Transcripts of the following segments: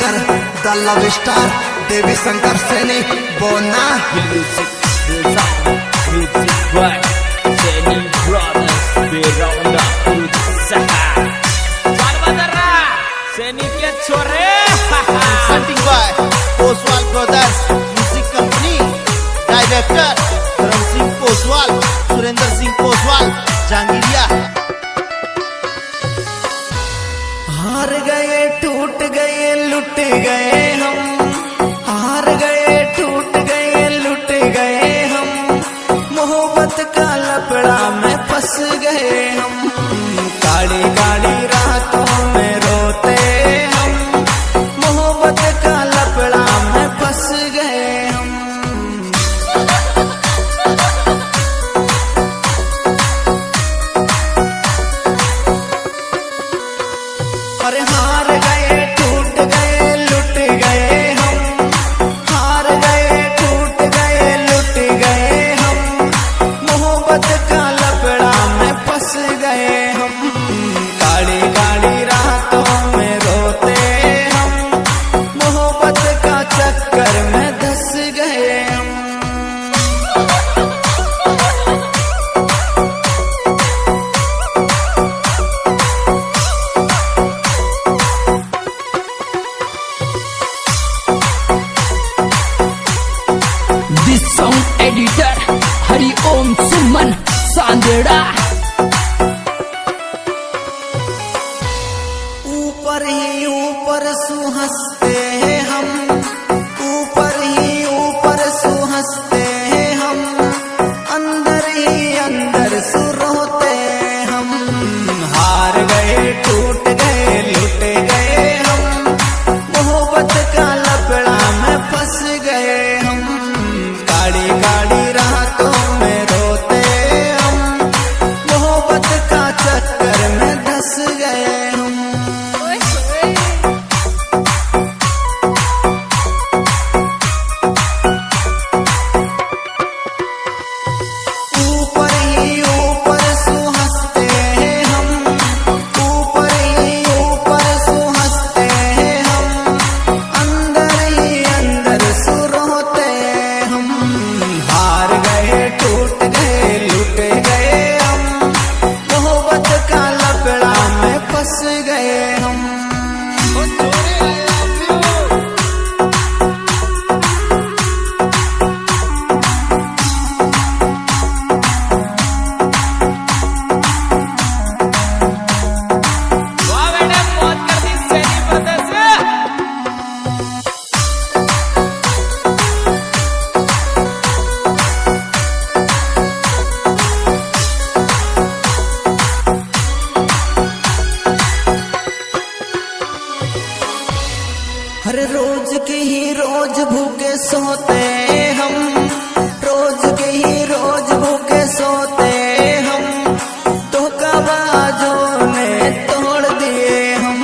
Singer द love star देवी शंकर सैनी बोना सैनी के छोरे Poswal brothers music company director धर्म सिंह पोसवाल, सुरेंद्र सिंह पोसवाल, जहांगीरिया। हार गए टूट गए लुट गए हम, हार गए टूट गए लुट गए हम, मोहब्बत का लपड़ा में फंस गए हम, काली काली रातों में रोते हम, मोहब्बत का लपड़ा में फंस गए हम। अरे हार गए टूट गए लुट गए हम, हार गए टूट गए लुट गए हम, मोहब्बत का लपड़ा में फंस गए हम, काली काली रातों में रोते हम, मोहब्बत का चक्कर में धंस गए हम। दिस सॉन्ग एडिटर हरिओम सुमन सांदेड़ा। ऊपर ही ऊपर सुहंसते हैं हम, ऊपर ही ऊपर सुहंसते हैं हम, अंदर ही अंदर सुरोते हम, हार गए टूट गए लुट गए हम, मोहब्बत का लपड़ा में फंस गए हम, काली काली रातों में रोते हम, मोहब्बत का चक्कर में धंस गए हम। ऊपर ही ऊपर सुहंसते हैं हम, ऊपर ही ऊपर सुहंसते हैं हम, अंदर ही अंदर सुरोते हम, हार गए टूट गए लुट गए हम, मोहब्बत का लपड़ा में फंस गए हम। वाह बेटा मौत कर दी सैनी ब्रदर्स। हर रोज के ही रोज भूखे सोते हम, रोज के ही रोज भूखे सोते हम, धोखाबाजों ने तोड़ दिए हम,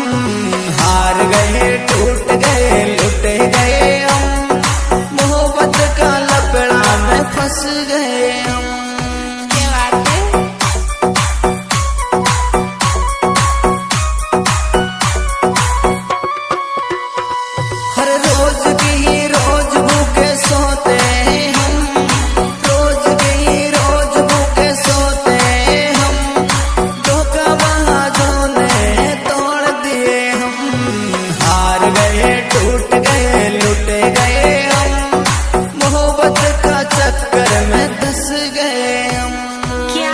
हार गए टूट गए लुट गए हम, मोहब्बत का लपड़ा में फंस गए हम। हर रोज की ही रोज भूखे सोते हम, रोज की ही रोज भूखे सोते हम, धोखाबाजों ने तोड़ दिए हम, हार गए टूट गए लुट गए हम, मोहब्बत का चक्कर में धंस गए हम। क्या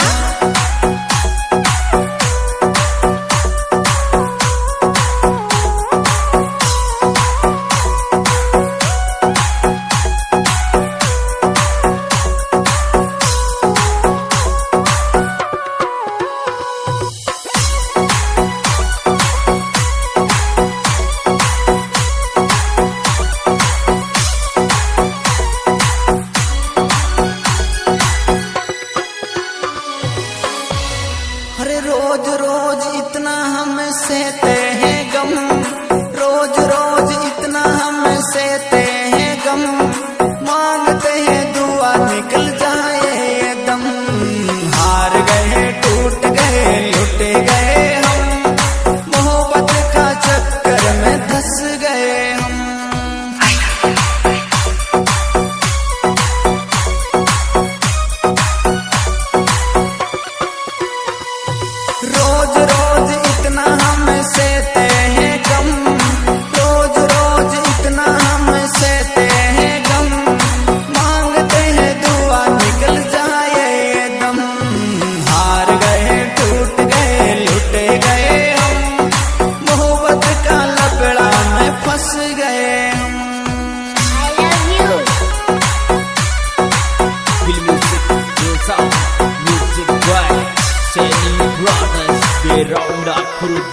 अरे रोज रोज इतना हम सहते हैं गम, रोज रोज इतना हम सहते हैं गम, मांगते हैं दुआ निकल जाए ये दम, हार गए टूट गए लुट गए हम, मोहब्बत का चक्कर में धंस गए हम।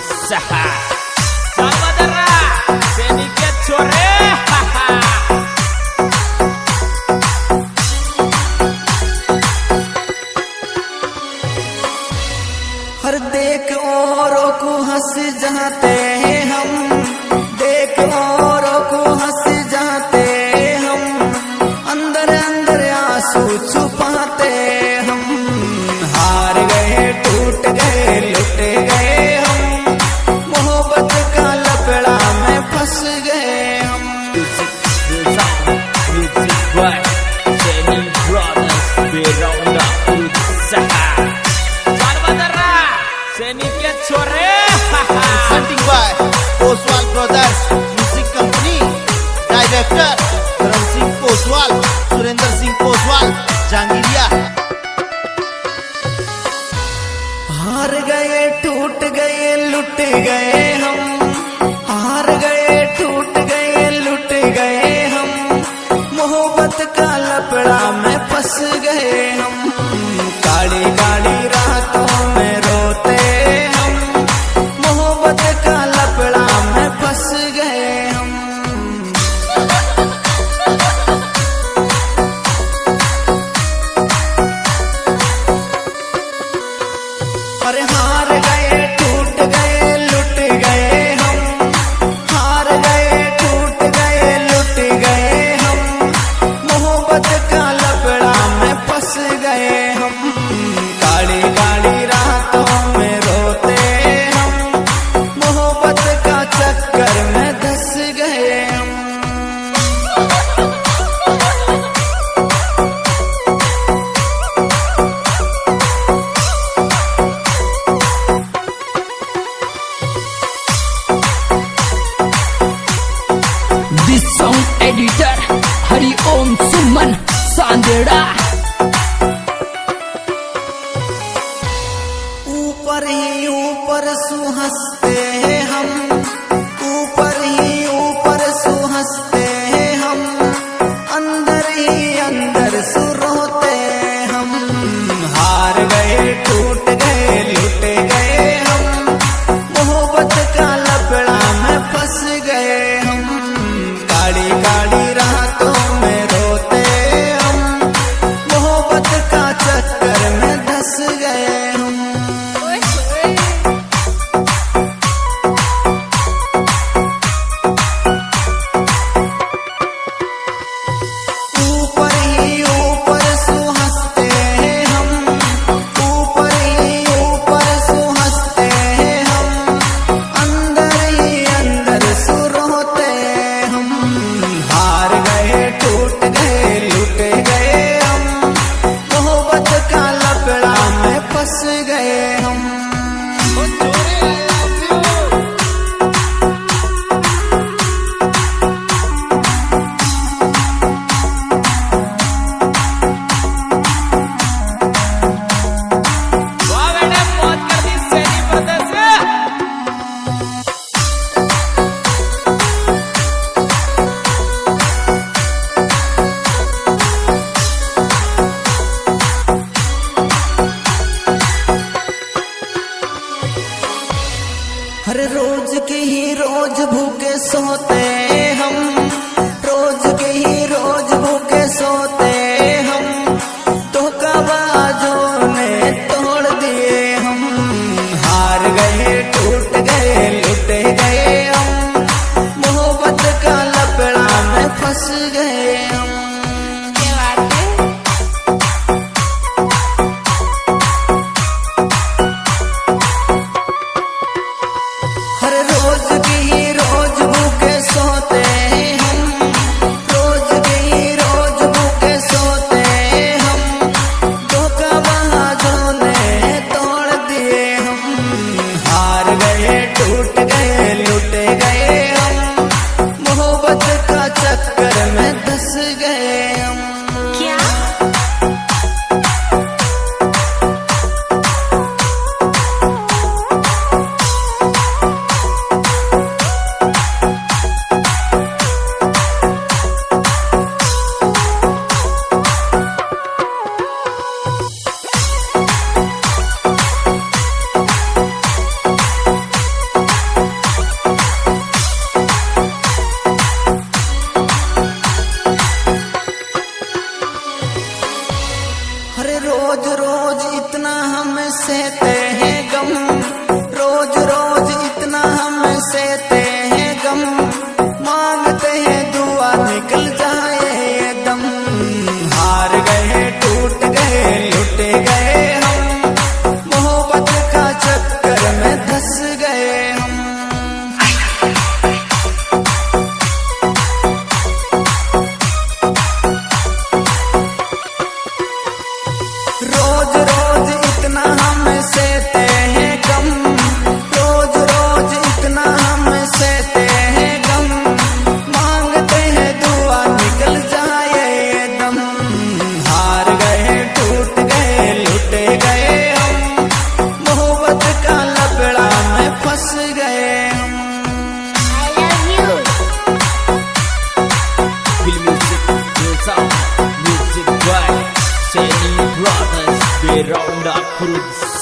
सहा चल बदरा सैनिक के छोरे हर देख औरों को हंस जाते हम, देख औरों को हंस जाते हम, अंदर अंदर आंसू छुपाते हम। हार गए टूट गए लुट गए हम, मोहब्बत का लपड़ा में फंस गए हम। सैनिक के छोरे Presenting by Oswal Brothers Music Company. Director Dharam Singh Poswal, Surinder Singh Poswal, Jangiriya. हार गए टूट गए लुट गए हम, हार गए टूट गए लुट गए हम, मोहब्बत का लपड़ा में फंस गए हम। काली काली रातों में रोते हम, मोहब्बत का लपड़ा में फंस गए हम। पर हार गए टूट गए लुट गए हम, हार गए टूट गए लुट गए हम, मोहब्बत का लपड़ा में फंस गए हम। काली काली रातों में रोते हम, मोहब्बत का चक्कर में धंस गए हम। दिस सॉन्ग एडिटर हरिओम सुमन सांदेड़ा ऊपर ही ऊपर सुहंसते हम, ऊपर ही ऊपर सुहंसते हम, अंदर ही अंदर सुरोते हम। हार गए टूट गए लुट गए हम, मोहब्बत का लपड़ा में फंस गए हम। काली काली रातों में रोते हम, मोहब्बत का चक्कर में धंस गए हम। ऊपर ही ऊपर सुहंसते हम, ऊपर ही ऊपर सुहंसते हम, अंदर ही अंदर सुरोते हम। हार गए टूट गए लुट गए हम, मोहब्बत का लपड़ा में फंस गए हम। वाह बेटा मौत कर दी सैनिक ब्रदर्स हर रोज के ही रोज भूखे सोते हम, रोज के ही रोज भूखे सोते हम, धोखाबाजों ने तोड़ दिए हम। हार गए टूट गए लुट गए हम, मोहब्बत का लपड़ा में फंस गए हम। हर रोज की ही रोज भूखे सोते हम, रोज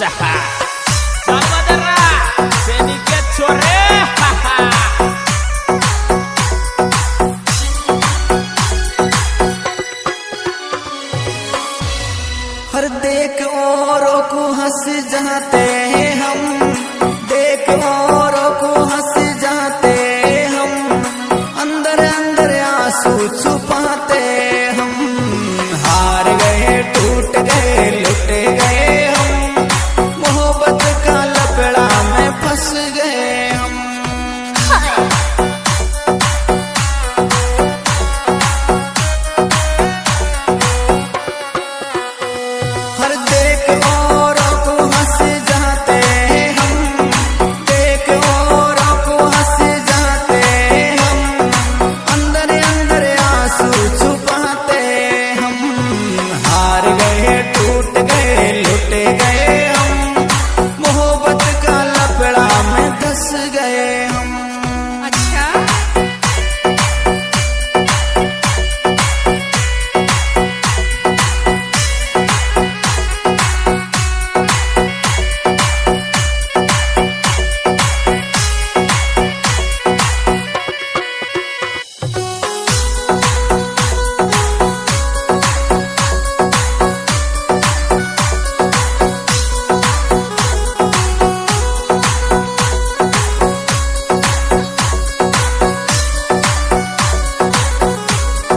चल बदरा सैनी के छोरे हर देख औरों को हंस जाते हम, देख औरों को हंस जाते हम, अंदर अंदर आंसू छुपाते हम। हार गए टूट गए लुट गए हम, मोहब्बत का लपड़ा में फंस गए हम। हर देख औरों को हंस जाते हम, देख औरों को हंस जाते हम, अंदर अंदर आंसू छुपाते हम। हार गए टूट गए लुट गए हम, मोहब्बत का लपड़ा में धंस गए।